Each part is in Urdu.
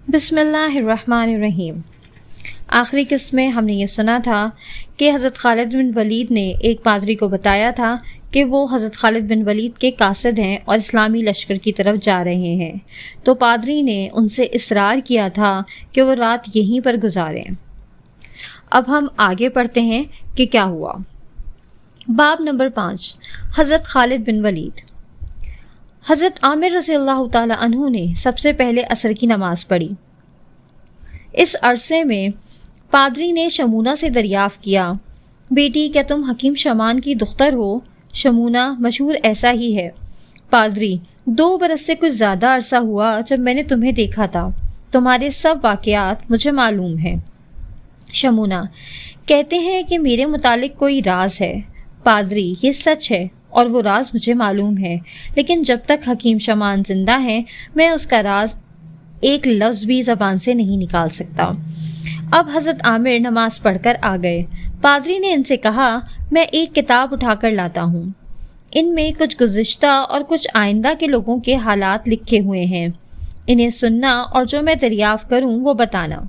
بسم اللہ الرحمن الرحیم۔ آخری قسط میں ہم نے یہ سنا تھا کہ حضرت خالد بن ولید نے ایک پادری کو بتایا تھا کہ وہ حضرت خالد بن ولید کے قاصد ہیں اور اسلامی لشکر کی طرف جا رہے ہیں، تو پادری نے ان سے اصرار کیا تھا کہ وہ رات یہیں پر گزاریں۔ اب ہم آگے پڑھتے ہیں کہ کیا ہوا۔ باب نمبر 5، حضرت خالد بن ولید۔ حضرت عامر رضی اللہ تعالی عنہ نے سب سے پہلے عصر کی نماز پڑھی۔ اس عرصے میں پادری نے شمونہ سے دریافت کیا، بیٹی کیا تم حکیم شمان کی دختر ہو؟ شمونہ مشہور ایسا ہی ہے۔ پادری: 2 برس سے کچھ زیادہ عرصہ ہوا جب میں نے تمہیں دیکھا تھا، تمہارے سب واقعات مجھے معلوم ہیں۔ شمونہ: کہتے ہیں کہ میرے متعلق کوئی راز ہے۔ پادری: یہ سچ ہے اور وہ راز مجھے معلوم ہے، لیکن جب تک حکیم شمان زندہ ہیں میں اس کا راز ایک لفظ بھی زبان سے نہیں نکال سکتا۔ اب حضرت عامر نماز پڑھ کر آ گئے۔ پادری نے ان سے کہا، میں ایک کتاب اٹھا کر لاتا ہوں، ان میں کچھ گزشتہ اور کچھ آئندہ کے لوگوں کے حالات لکھے ہوئے ہیں، انہیں سننا اور جو میں دریافت کروں وہ بتانا۔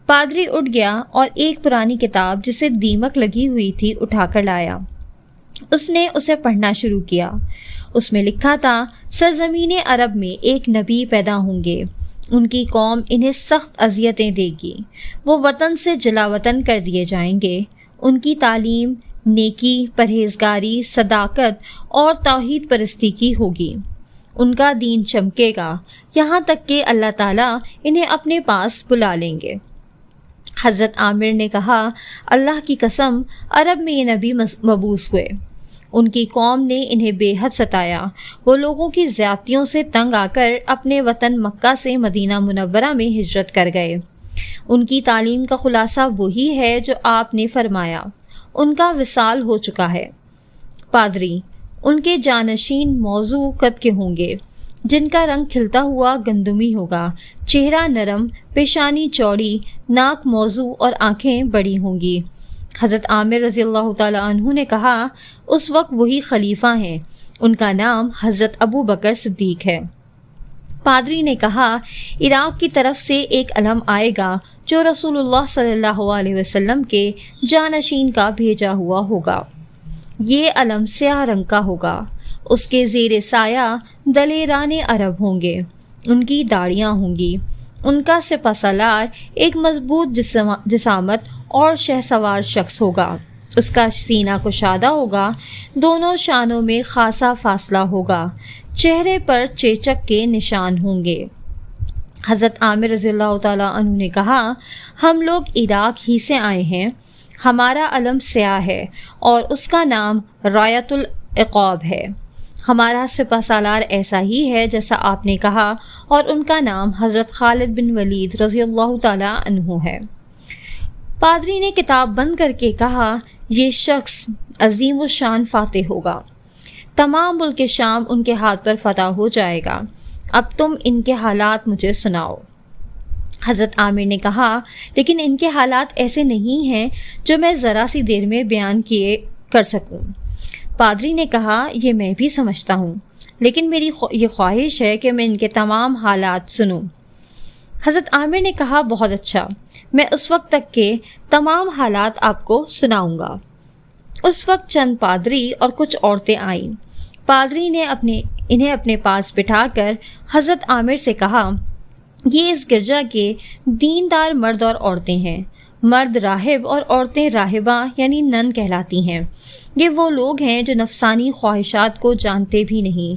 پادری اٹھ گیا اور ایک پرانی کتاب جسے دیمک لگی ہوئی تھی اٹھا کر لایا۔ اس نے اسے پڑھنا شروع کیا۔ اس میں لکھا تھا، سرزمین عرب میں ایک نبی پیدا ہوں گے، ان کی قوم انہیں سخت اذیتیں دے گی، وہ وطن سے جلا وطن کر دیے جائیں گے، ان کی تعلیم نیکی، پرہیزگاری، صداقت اور توحید پرستی کی ہوگی، ان کا دین چمکے گا، یہاں تک کہ اللہ تعالیٰ انہیں اپنے پاس بلا لیں گے۔ حضرت عامر نے کہا، اللہ کی قسم، عرب میں یہ نبی مبعوث ہوئے، ان کی قوم نے انہیں بے حد ستایا، وہ لوگوں کی زیادتیوں سے تنگ آ کر اپنے وطن مکہ سے مدینہ منورہ میں ہجرت کر گئے۔ ان کی تعلیم کا خلاصہ وہی ہے جو آپ نے فرمایا، ان کا وصال ہو چکا ہے۔ پادری: ان کے جانشین موضوع قد کے ہوں گے، جن کا رنگ کھلتا ہوا گندمی ہوگا، چہرہ نرم، پیشانی چوڑی، ناک موضوع اور آنکھیں بڑی ہوں گی۔ حضرت عامر رضی اللہ تعالی عنہ نے کہا، اس وقت وہی خلیفہ ہیں، ان کا نام حضرت ابو بکر صدیق ہے۔ پادری نے کہا، عراق کی طرف سے ایک علم آئے گا جو رسول اللہ صلی اللہ علیہ وسلم کے جانشین کا بھیجا ہوا ہوگا۔ یہ علم سیاہ رنگ کا ہوگا، اس کے زیر سایہ دلیران عرب ہوں گے، ان کی داڑیاں ہوں گی، ان کا سپہ سالار ایک مضبوط جسامت اور شہسوار شخص ہوگا، اس کا سینہ کشادہ ہوگا، دونوں شانوں میں خاصا فاصلہ ہوگا، چہرے پر چیچک کے نشان ہوں گے۔ حضرت عامر رضی اللہ تعالیٰ عنہ نے کہا، ہم لوگ عراق ہی سے آئے ہیں، ہمارا علم سیاہ ہے اور اس کا نام رایت العقاب ہے، ہمارا سپہ سالار ایسا ہی ہے جیسا آپ نے کہا، اور ان کا نام حضرت خالد بن ولید رضی اللہ تعالیٰ عنہ ہے۔ پادری نے کتاب بند کر کے کہا، یہ شخص عظیم الشان فاتح ہوگا، تمام ملک شام ان کے ہاتھ پر فتح ہو جائے گا، اب تم ان کے حالات مجھے سناؤ۔ حضرت عامر نے کہا، لیکن ان کے حالات ایسے نہیں ہیں جو میں ذرا سی دیر میں بیان کر سکوں۔ پادری نے کہا، یہ میں بھی سمجھتا ہوں، لیکن میری یہ خواہش ہے کہ میں ان کے تمام حالات سنوں۔ حضرت عامر نے کہا، بہت اچھا، میں اس وقت تک کے تمام حالات آپ کو سناؤں گا۔ اس وقت چند پادری اور کچھ عورتیں آئیں۔ پادری نے انہیں اپنے پاس بٹھا کر حضرت عامر سے کہا، یہ اس گرجا کے دیندار مرد اور عورتیں ہیں، مرد راہب اور عورتیں راہبہ یعنی نن کہلاتی ہیں۔ یہ وہ لوگ ہیں جو نفسانی خواہشات کو جانتے بھی نہیں،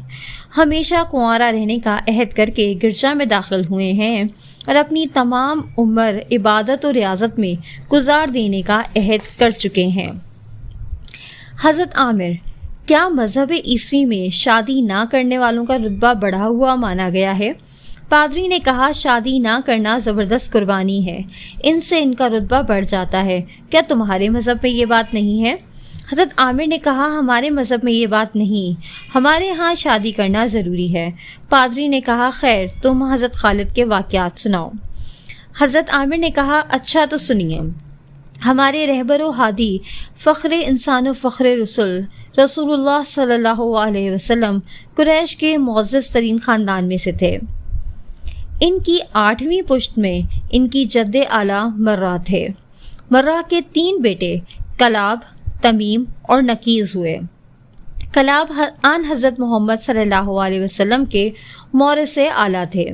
ہمیشہ کنوارا رہنے کا عہد کر کے گرجا میں داخل ہوئے ہیں اور اپنی تمام عمر عبادت و ریاضت میں گزار دینے کا عہد کر چکے ہیں۔ حضرت عامر: کیا مذہب عیسوی میں شادی نہ کرنے والوں کا رتبہ بڑھا ہوا مانا گیا ہے؟ پادری نے کہا، شادی نہ کرنا زبردست قربانی ہے، ان سے ان کا رتبہ بڑھ جاتا ہے، کیا تمہارے مذہب میں یہ بات نہیں ہے؟ حضرت عامر نے کہا، ہمارے مذہب میں یہ بات نہیں، ہمارے ہاں شادی کرنا ضروری ہے۔ پادری نے کہا، خیر، تم حضرت خالد کے واقعات سناؤ۔ حضرت عامر نے کہا، اچھا تو سنیے۔ ہمارے رہبر و ہادی، فخر انسان و فخر رسول، رسول اللہ صلی اللہ علیہ وسلم قریش کے معزز ترین خاندان میں سے تھے۔ ان کی 8ویں پشت میں ان کی جد اعلیٰ مرہ تھے۔ مرہ کے 3 بیٹے کلاب، تمیم اور نکیز ہوئے۔ کلاب آن حضرت محمد صلی اللہ علیہ وسلم کے مورث اعلیٰ تھے۔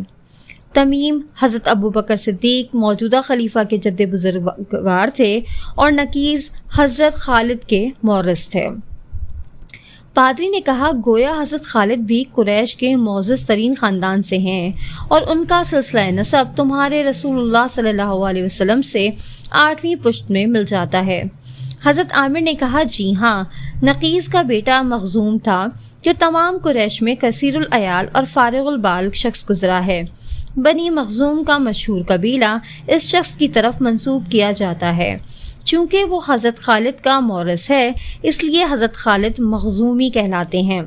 تمیم حضرت ابوبکر صدیق موجودہ خلیفہ کے جد بزرگوار تھے اور نکیز حضرت خالد کے مورث تھے۔ پادری نے کہا گویا حضرت خالد بھی قریش کے معزز ترین خاندان سے ہیں اور ان کا سلسلہ نسب تمہارے رسول اللہ صلی اللہ علیہ وسلم سے 8ویں پشت میں مل جاتا ہے۔ حضرت عامر نے کہا جی ہاں، نقیز کا بیٹا مخزوم تھا جو تمام قریش میں کثیر العیال اور فارغ البال شخص گزرا ہے۔ بنی مخزوم کا مشہور قبیلہ اس شخص کی طرف منسوب کیا جاتا ہے۔ چونکہ وہ حضرت خالد کا مورث ہے اس لیے حضرت خالد مخزومی کہلاتے ہیں۔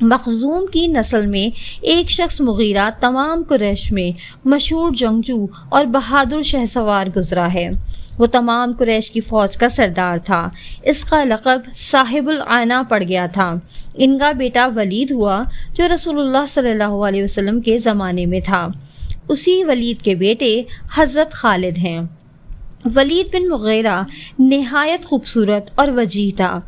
مخزوم کی نسل میں ایک شخص مغیرہ تمام قریش میں مشہور جنگجو اور بہادر شہسوار گزرا ہے۔ وہ تمام قریش کی فوج کا سردار تھا۔ اس کا لقب صاحب العینہ پڑ گیا تھا۔ ان کا بیٹا ولید ہوا جو رسول اللہ صلی اللہ علیہ وسلم کے زمانے میں تھا۔ اسی ولید کے بیٹے حضرت خالد ہیں۔ ولید بن مغیرہ نہایت خوبصورت اور وجیح تھا۔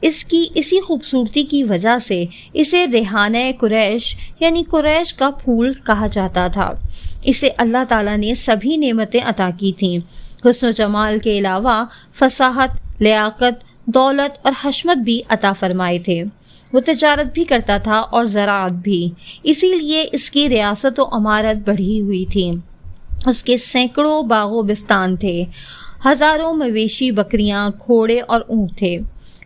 اس کی اسی خوبصورتی کی وجہ سے اسے ریحانہ قریش یعنی قریش کا پھول کہا جاتا تھا۔ اسے اللہ تعالیٰ نے سبھی نعمتیں عطا کی تھیں۔ حسن و جمال کے علاوہ فصاحت، لیاقت، دولت اور حشمت بھی عطا فرمائے تھے۔ وہ تجارت بھی کرتا تھا اور زراعت بھی، اسی لیے اس کی ریاست و عمارت بڑھی ہوئی تھی۔ اس کے سینکڑوں باغ و بستان تھے، ہزاروں مویشی، بکریاں، گھوڑے اور اونٹ تھے۔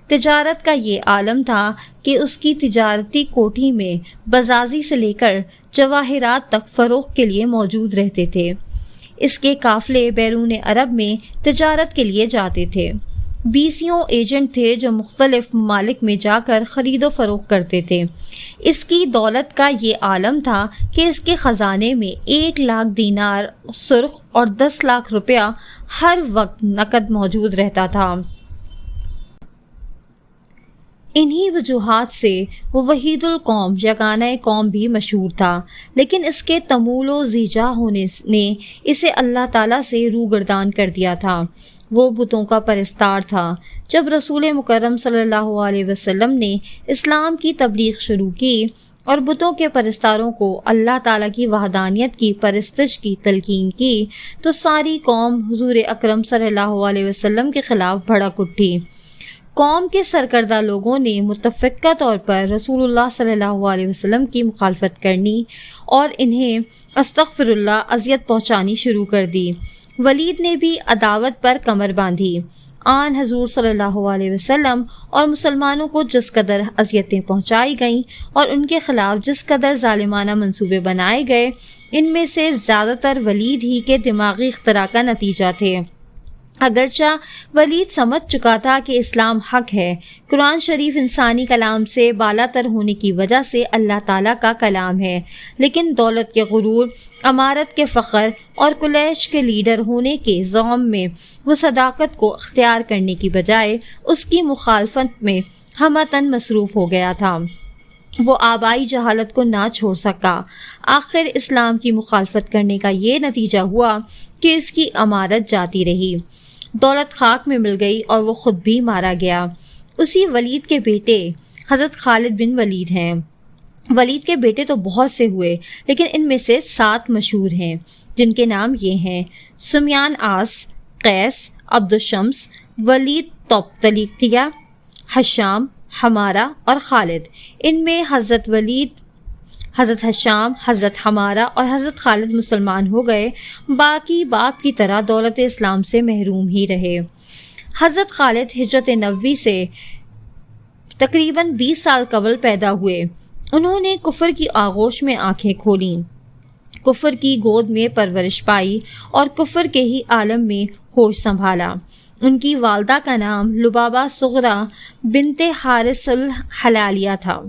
تجارت کا یہ عالم تھا کہ اس کی تجارتی کوٹھی میں بزازی سے لے کر جواہرات تک فروخت کے لیے موجود رہتے تھے۔ اس کے قافلے بیرون عرب میں تجارت کے لیے جاتے تھے۔ 20 ایجنٹ تھے جو مختلف ممالک میں جا کر خرید و فروخت کرتے تھے۔ اس کی دولت کا یہ عالم تھا کہ اس کے خزانے میں 1 لاکھ دینار سرخ اور 10 لاکھ روپیہ ہر وقت نقد موجود رہتا تھا۔ انہی وجوہات سے وہ وحید القوم یگانہ قوم بھی مشہور تھا، لیکن اس کے تمول و زیجا ہونے نے اسے اللہ تعالیٰ سے روگردان کر دیا تھا۔ وہ بتوں کا پرستار تھا۔ جب رسول مکرم صلی اللہ علیہ وسلم نے اسلام کی تبلیغ شروع کی اور بتوں کے پرستاروں کو اللہ تعالیٰ کی وحدانیت کی پرستش کی تلقین کی تو ساری قوم حضور اکرم صلی اللہ علیہ وسلم کے خلاف بھڑک اٹھی۔ قوم کے سرکردہ لوگوں نے متفقہ طور پر رسول اللہ صلی اللہ علیہ وسلم کی مخالفت کرنی اور انہیں استغفر اللہ اذیت پہنچانی شروع کر دی۔ ولید نے بھی عداوت پر کمر باندھی۔ آن حضور صلی اللہ علیہ وسلم اور مسلمانوں کو جس قدر اذیتیں پہنچائی گئیں اور ان کے خلاف جس قدر ظالمانہ منصوبے بنائے گئے، ان میں سے زیادہ تر ولید ہی کے دماغی اختراع کا نتیجہ تھے۔ اگرچہ ولید سمجھ چکا تھا کہ اسلام حق ہے، قرآن شریف انسانی کلام سے بالا تر ہونے کی وجہ سے اللہ تعالیٰ کا کلام ہے، لیکن دولت کے غرور، امارت کے فخر اور قریش کے لیڈر ہونے کے زوم میں وہ صداقت کو اختیار کرنے کی بجائے اس کی مخالفت میں ہمتاً مصروف ہو گیا تھا۔ وہ آبائی جہالت کو نہ چھوڑ سکا۔ آخر اسلام کی مخالفت کرنے کا یہ نتیجہ ہوا کہ اس کی امارت جاتی رہی، دولت خاک میں مل گئی اور وہ خود بھی مارا گیا۔ اسی ولید کے بیٹے حضرت خالد بن ولید ہیں۔ ولید کے بیٹے تو بہت سے ہوئے، لیکن ان میں سے 7 مشہور ہیں، جن کے نام یہ ہیں: سمیان آس، قیس، عبدالشمس، ولید طلقیہ، حشام، حمارہ اور خالد۔ ان میں حضرت ولید، حضرت حشام، حضرت حمارہ اور حضرت خالد مسلمان ہو گئے، باقی باپ کی طرح دولت اسلام سے محروم ہی رہے۔ حضرت خالد ہجرت نبوی سے تقریباً 20 سال قبل پیدا ہوئے۔ انہوں نے کفر کی آغوش میں آنکھیں کھولیں، کفر کی گود میں پرورش پائی اور کفر کے ہی عالم میں ہوش سنبھالا۔ ان کی والدہ کا نام لبابہ صغرا بنت حارث الحلالیہ تھا۔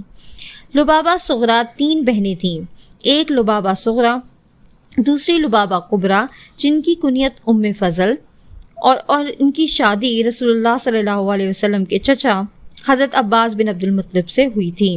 لبابہ صغرا 3 بہنیں تھیں، ایک لبابہ صغرا، دوسری لبابہ کبریٰ جن کی کنیت ام فضل، اور ان کی شادی رسول اللہ صلی اللہ علیہ وسلم کے چچا حضرت عباس بن عبد المطلب سے ہوئی تھی۔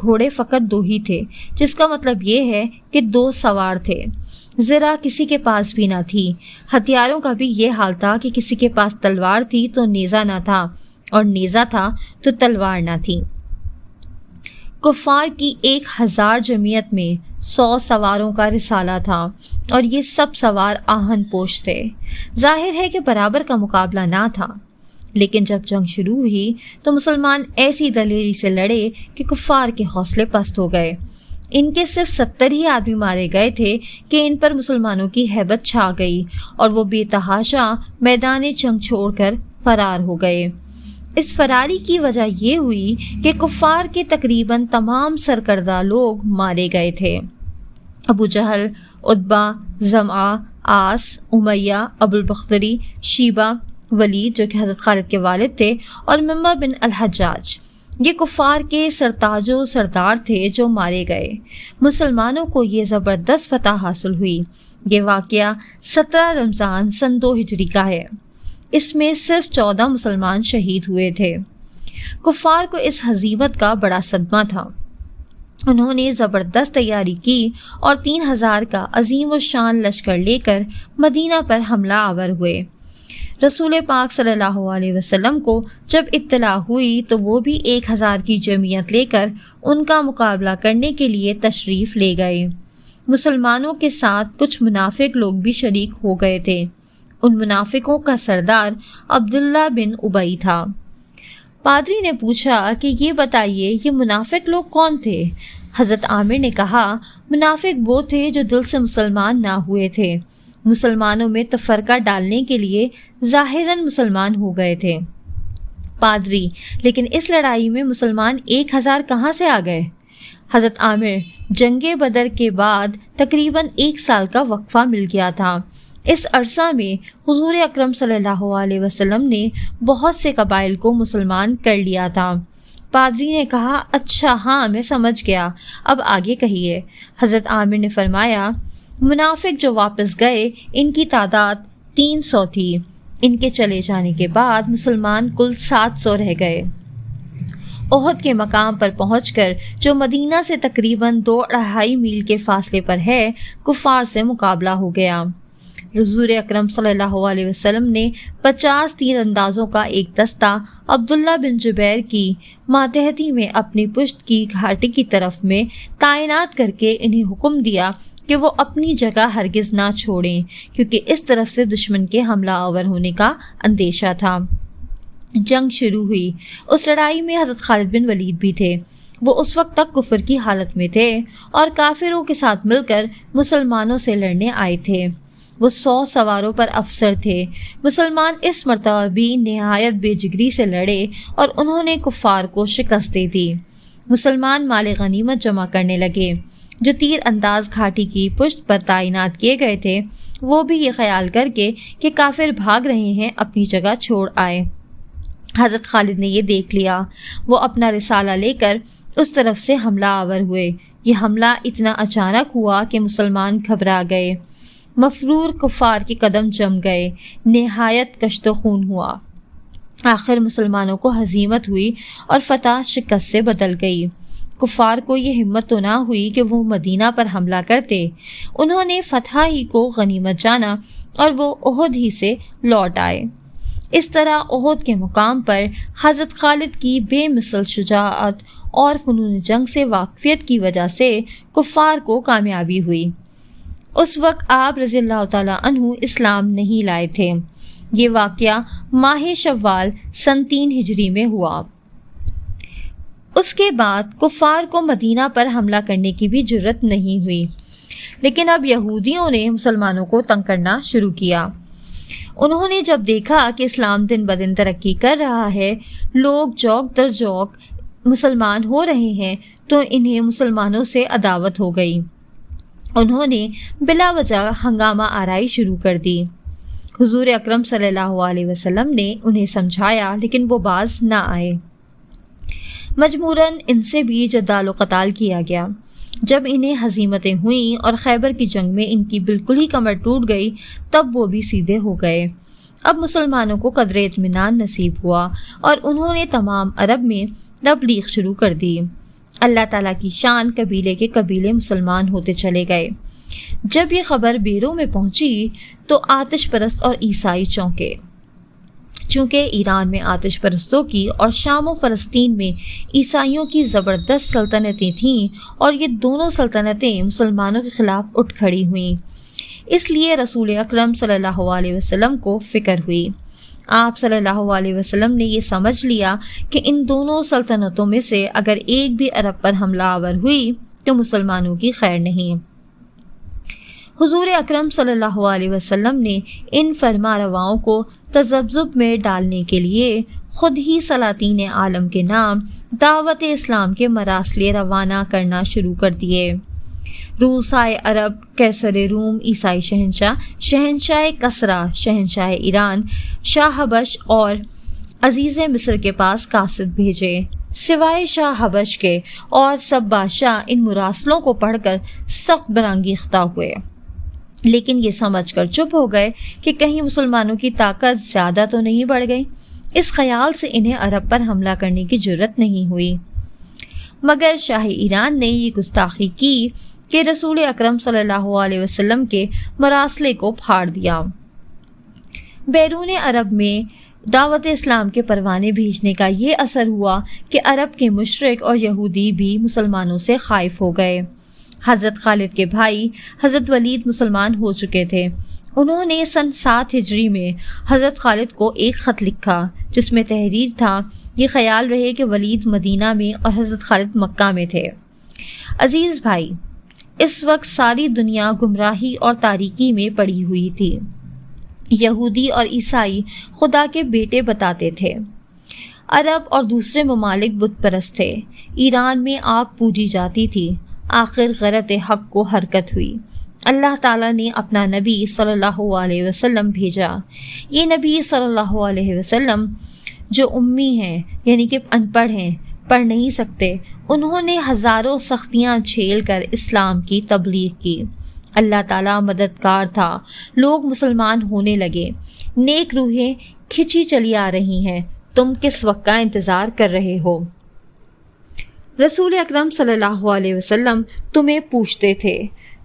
گھوڑے فقط 2 ہی تھے، جس کا مطلب یہ ہے کہ 2 سوار تھے۔ ذرا کسی کے پاس بھی نہ تھی۔ ہتھیاروں کا بھی یہ حال تھا کہ کسی کے پاس تلوار تھی تو نیزہ نہ تھا، اور نیزہ تھا تو تلوار نہ تھی۔ کفار کی 1000 جمعیت میں 100 سواروں کا رسالہ تھا، اور یہ سب سوار آہن پوش تھے۔ ظاہر ہے کہ برابر کا مقابلہ نہ تھا، لیکن جب جنگ شروع ہوئی تو مسلمان ایسی دلیری سے لڑے کہ کفار کے حوصلے پست ہو گئے۔ ان کے صرف 70 ہی آدمی مارے گئے تھے کہ ان پر مسلمانوں کی ہیبت چھا گئی، اور وہ بے تحاشا میدان جنگ چھوڑ کر فرار ہو گئے۔ اس فراری کی وجہ یہ ہوئی کہ کفار کے تقریباً تمام سرکردہ لوگ مارے گئے تھے۔ ابو جہل، عتبہ، زمعہ، عاص، امیہ، ابو البختری، شیبہ، ولید جو کہ حضرت خالد کے والد تھے، اور ممبر بن الحجاج، یہ کفار کے سرتاج و سردار تھے جو مارے گئے۔ مسلمانوں کو یہ زبردست فتح حاصل ہوئی۔ یہ واقعہ 17 رمضان سن 2 ہجری کا ہے۔ اس میں صرف 14 مسلمان شہید ہوئے تھے۔ کفار کو اس ہزیمت کا بڑا صدمہ تھا۔ انہوں نے زبردست تیاری کی اور 3000 کا عظیم الشان لشکر لے کر مدینہ پر حملہ آور ہوئے۔ رسول پاک صلی اللہ علیہ وسلم کو جب اطلاع ہوئی تو وہ بھی 1000 کی جمعیت لے کر ان کا مقابلہ کرنے کے لیے تشریف لے گئے۔ مسلمانوں کے ساتھ کچھ منافق لوگ بھی شریک ہو گئے تھے۔ ان منافقوں کا سردار عبداللہ بن ابی تھا۔ پادری نے پوچھا کہ یہ بتائیے یہ منافق لوگ کون تھے؟ حضرت عامر نے کہا، منافق وہ تھے جو دل سے مسلمان نہ ہوئے تھے، مسلمانوں میں تفرقہ ڈالنے کے لیے ظاہراً مسلمان ہو گئے تھے۔ پادری، لیکن اس لڑائی میں مسلمان 1000 کہاں سے آ گئے؟ حضرت عامر، جنگ بدر کے بعد تقریباً 1 سال کا وقفہ مل گیا تھا۔ اس عرصہ میں حضور اکرم صلی اللہ علیہ وسلم نے بہت سے قبائل کو مسلمان کر لیا تھا۔ پادری نے کہا، اچھا ہاں میں سمجھ گیا، اب آگے کہیے۔ حضرت عامر نے فرمایا، منافق جو واپس گئے ان کی تعداد 300 تھی۔ ان کے چلے جانے کے بعد مسلمان کل 700 رہ گئے۔ احد کے مقام پر پہنچ کر جو مدینہ سے تقریباً 2-2.5 میل کے فاصلے پر ہے، کفار سے مقابلہ ہو گیا۔ حضور اکرم صلی اللہ علیہ وسلم نے 50 تیر اندازوں کا ایک دستہ عبداللہ بن جبیر کی ماتحتی میں اپنی پشت کی گھاٹی کی طرف میں تعینات کر کے انہیں حکم دیا کہ وہ اپنی جگہ ہرگز نہ چھوڑیں، کیونکہ اس طرف سے دشمن کے حملہ آور ہونے کا اندیشہ تھا۔ جنگ شروع ہوئی۔ اس لڑائی میں حضرت خالد بن ولید بھی تھے۔ وہ اس وقت تک کفر کی حالت میں تھے اور کافروں کے ساتھ مل کر مسلمانوں سے لڑنے آئے تھے۔ وہ 100 سواروں پر افسر تھے۔ مسلمان اس مرتبہ بھی نہایت بے جگری سے لڑے اور انہوں نے کفار کو شکست دے دی۔ مسلمان مال غنیمت جمع کرنے لگے۔ جو تیر انداز گھاٹی کی پشت پر تعینات کیے گئے تھے وہ بھی یہ خیال کر کے کہ کافر بھاگ رہے ہیں اپنی جگہ چھوڑ آئے۔ حضرت خالد نے یہ دیکھ لیا۔ وہ اپنا رسالہ لے کر اس طرف سے حملہ آور ہوئے۔ یہ حملہ اتنا اچانک ہوا کہ مسلمان گھبرا گئے۔ مفرور کفار کے قدم جم گئے۔ نہایت کشت و خون ہوا۔ آخر مسلمانوں کو ہزیمت ہوئی اور فتح شکست سے بدل گئی۔ کفار کو یہ ہمت تو نہ ہوئی کہ وہ مدینہ پر حملہ کرتے۔ انہوں نے فتح ہی کو غنیمت جانا اور وہ احد ہی سے لوٹ آئے۔ اس طرح احد کے مقام پر حضرت خالد کی بے مثل شجاعت اور فنون جنگ سے واقفیت کی وجہ سے کفار کو کامیابی ہوئی۔ اس وقت آپ رضی اللہ تعالیٰ عنہ اسلام نہیں لائے تھے۔ یہ واقعہ ماہ شوال سن 3 ہجری میں ہوا۔ اس کے بعد کفار کو مدینہ پر حملہ کرنے کی بھی جرت نہیں ہوئی، لیکن اب یہودیوں نے مسلمانوں کو تنگ کرنا شروع کیا۔ انہوں نے جب دیکھا کہ اسلام دن بدن ترقی کر رہا ہے، لوگ جوک در جوک مسلمان ہو رہے ہیں، تو انہیں مسلمانوں سے عداوت ہو گئی۔ انہوں نے بلا وجہ ہنگامہ آرائی شروع کر دی۔ حضور اکرم صلی اللہ علیہ وسلم نے انہیں سمجھایا، لیکن وہ باز نہ آئے۔ مجبوراً ان سے بھی جدال و قتال کیا گیا۔ جب انہیں ہزیمتیں ہوئیں اور خیبر کی جنگ میں ان کی بالکل ہی کمر ٹوٹ گئی، تب وہ بھی سیدھے ہو گئے۔ اب مسلمانوں کو قدر اطمینان نصیب ہوا اور انہوں نے تمام عرب میں تبلیغ شروع کر دی۔ اللہ تعالیٰ کی شان قبیلے کے قبیلے مسلمان ہوتے چلے گئے۔ جب یہ خبر بیرو میں پہنچی تو آتش پرست اور عیسائی چونکے، چونکہ ایران میں آتش پرستوں کی اور شام و فلسطین میں عیسائیوں کی زبردست سلطنتیں تھیں، اور یہ دونوں سلطنتیں مسلمانوں کے خلاف اٹھ کھڑی ہوئیں۔ اس لیے رسول اکرم صلی اللہ علیہ وسلم کو فکر ہوئی۔ آپ صلی اللہ علیہ وسلم نے یہ سمجھ لیا کہ ان دونوں سلطنتوں میں سے اگر ایک بھی عرب پر حملہ آور ہوئی تو مسلمانوں کی خیر نہیں۔ حضور اکرم صلی اللہ علیہ وسلم نے ان فرما رواؤں کو تذبذب میں ڈالنے کے لیے خود ہی سلاطین عالم کے نام دعوت اسلام کے مراسلے روانہ کرنا شروع کر دیے۔ روسائے عرب، قیصر روم عیسائی شہنشاہ کسرا شہنشاہ ایران، شاہ حبش اور عزیز مصر کے پاس قاصد بھیجے۔ سوائے شاہ حبش کے اور سب بادشاہ ان مراسلوں کو پڑھ کر سخت برانگیختہ ہوئے، لیکن یہ سمجھ کر چپ ہو گئے کہ کہیں مسلمانوں کی طاقت زیادہ تو نہیں بڑھ گئی۔ اس خیال سے انہیں عرب پر حملہ کرنے کی جرت نہیں ہوئی۔ مگر شاہ ایران نے یہ گستاخی کی کہ رسول اکرم صلی اللہ علیہ وسلم کے مراسلے کو پھاڑ دیا۔ بیرون عرب میں دعوت اسلام کے پروانے بھیجنے کا یہ اثر ہوا کہ عرب کے مشرک اور یہودی بھی مسلمانوں سے خائف ہو گئے۔ حضرت خالد کے بھائی حضرت ولید مسلمان ہو چکے تھے۔ انہوں نے سن 7 ہجری میں حضرت خالد کو ایک خط لکھا جس میں تحریر تھا، یہ خیال رہے کہ ولید مدینہ میں اور حضرت خالد مکہ میں تھے۔ عزیز بھائی، اس وقت ساری دنیا گمراہی اور تاریکی میں پڑی ہوئی تھی۔ یہودی اور عیسائی خدا کے بیٹے بتاتے تھے، عرب اور دوسرے ممالک بت پرست تھے، ایران میں آگ پوجی جاتی تھی۔ آخر غرت حق کو حرکت ہوئی، اللہ تعالیٰ نے اپنا نبی صلی اللہ علیہ وسلم بھیجا۔ یہ نبی صلی اللہ علیہ وسلم جو امی ہیں، یعنی کہ ان پڑھ ہیں، پڑھ نہیں سکتے، انہوں نے ہزاروں سختیاں جھیل کر اسلام کی تبلیغ کی۔ اللہ تعالیٰ مددگار تھا، لوگ مسلمان ہونے لگے، نیک روحیں کھچی چلی آ رہی ہیں۔ تم کس وقت کا انتظار کر رہے ہو؟ رسول اکرم صلی اللہ علیہ وسلم تمہیں پوچھتے تھے،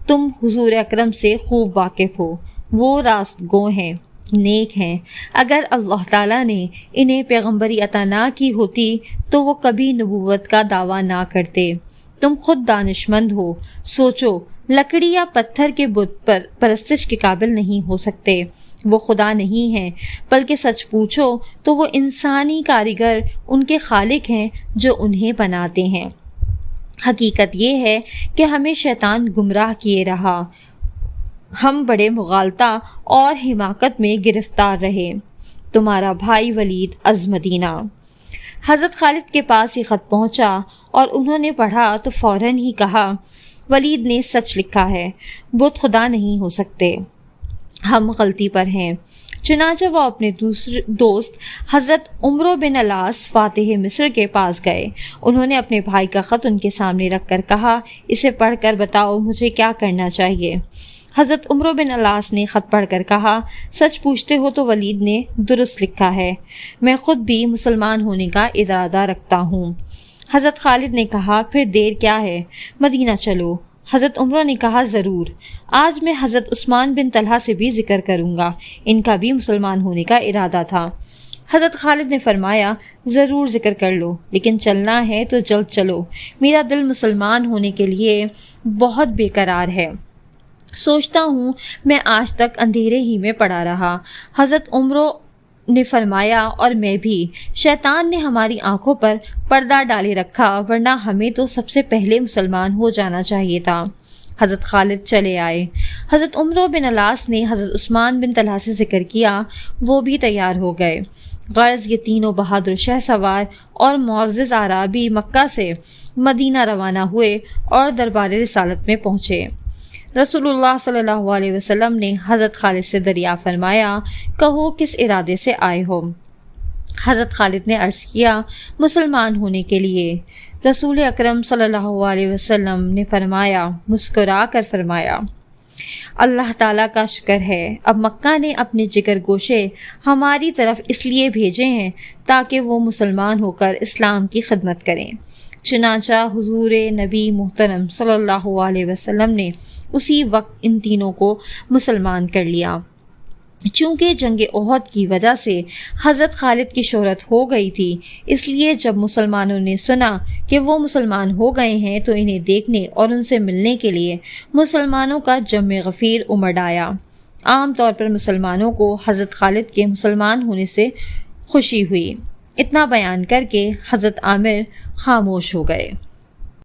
تم حضور اکرم سے خوب واقف ہو، وہ راست گو ہیں، نیک ہیں۔ اگر اللہ تعالیٰ نے انہیں پیغمبری عطا نہ کی ہوتی تو وہ کبھی نبوت کا دعویٰ نہ کرتے۔ تم خود دانشمند ہو، سوچو، لکڑی یا پتھر کے بت پر پرستش کے قابل نہیں ہو سکتے، وہ خدا نہیں ہیں، بلکہ سچ پوچھو تو وہ انسانی کاریگر ان کے خالق ہیں جو انہیں بناتے ہیں۔ حقیقت یہ ہے کہ ہمیں شیطان گمراہ کیے رہا، ہم بڑے مغالطہ اور حماقت میں گرفتار رہے۔ تمہارا بھائی ولید از مدینہ۔ حضرت خالد کے پاس یہ خط پہنچا اور انہوں نے پڑھا تو فوراً ہی کہا، ولید نے سچ لکھا ہے، بت خدا نہیں ہو سکتے، ہم غلطی پر ہیں۔ چنانچہ وہ اپنے دوست حضرت عمرو بن العاص فاتح مصر کے پاس گئے۔ انہوں نے اپنے بھائی کا خط ان کے سامنے رکھ کر کہا، اسے پڑھ کر بتاؤ مجھے کیا کرنا چاہیے۔ حضرت عمرو بن العاص نے خط پڑھ کر کہا، سچ پوچھتے ہو تو ولید نے درست لکھا ہے، میں خود بھی مسلمان ہونے کا ارادہ رکھتا ہوں۔ حضرت خالد نے کہا، پھر دیر کیا ہے، مدینہ چلو۔ حضرت عمرو نے کہا، ضرور، آج میں حضرت عثمان بن طلحہ سے بھی ذکر کروں گا، ان کا بھی مسلمان ہونے کا ارادہ تھا۔ حضرت خالد نے فرمایا، ضرور ذکر کر لو، لیکن چلنا ہے تو جلد چلو، میرا دل مسلمان ہونے کے لیے بہت بے قرار ہے، سوچتا ہوں میں آج تک اندھیرے ہی میں پڑا رہا۔ حضرت عمرو نے فرمایا، اور میں بھی، شیطان نے ہماری آنکھوں پر پردہ ڈالے رکھا، ورنہ ہمیں تو سب سے پہلے مسلمان ہو جانا چاہیے تھا۔ حضرت خالد چلے آئے۔ حضرت عمرو بن العاص نے حضرت عثمان بن طلحہ سے ذکر کیا، وہ بھی تیار ہو گئے۔ غرض یہ تینوں بہادر شہ سوار اور معزز اعرابی مکہ سے مدینہ روانہ ہوئے اور دربار رسالت میں پہنچے۔ رسول اللہ صلی اللہ علیہ وسلم نے حضرت خالد سے دریافت فرمایا، کہو کس ارادے سے آئے ہو؟ حضرت خالد نے عرض کیا، مسلمان ہونے کے لیے۔ رسول اکرم صلی اللہ علیہ وسلم نے فرمایا، مسکرا کر فرمایا، اللہ تعالیٰ کا شکر ہے، اب مکہ نے اپنے جگر گوشے ہماری طرف اس لیے بھیجے ہیں تاکہ وہ مسلمان ہو کر اسلام کی خدمت کریں۔ چنانچہ حضور نبی محترم صلی اللہ علیہ وسلم نے اسی وقت ان تینوں کو مسلمان کر لیا۔ چونکہ جنگ احد کی وجہ سے حضرت خالد کی شہرت ہو گئی تھی، اس لیے جب مسلمانوں نے سنا کہ وہ مسلمان ہو گئے ہیں تو انہیں دیکھنے اور ان سے ملنے کے لیے مسلمانوں کا جمع غفیر امڑ آیا۔ عام طور پر مسلمانوں کو حضرت خالد کے مسلمان ہونے سے خوشی ہوئی۔ اتنا بیان کر کے حضرت عامر خاموش ہو گئے۔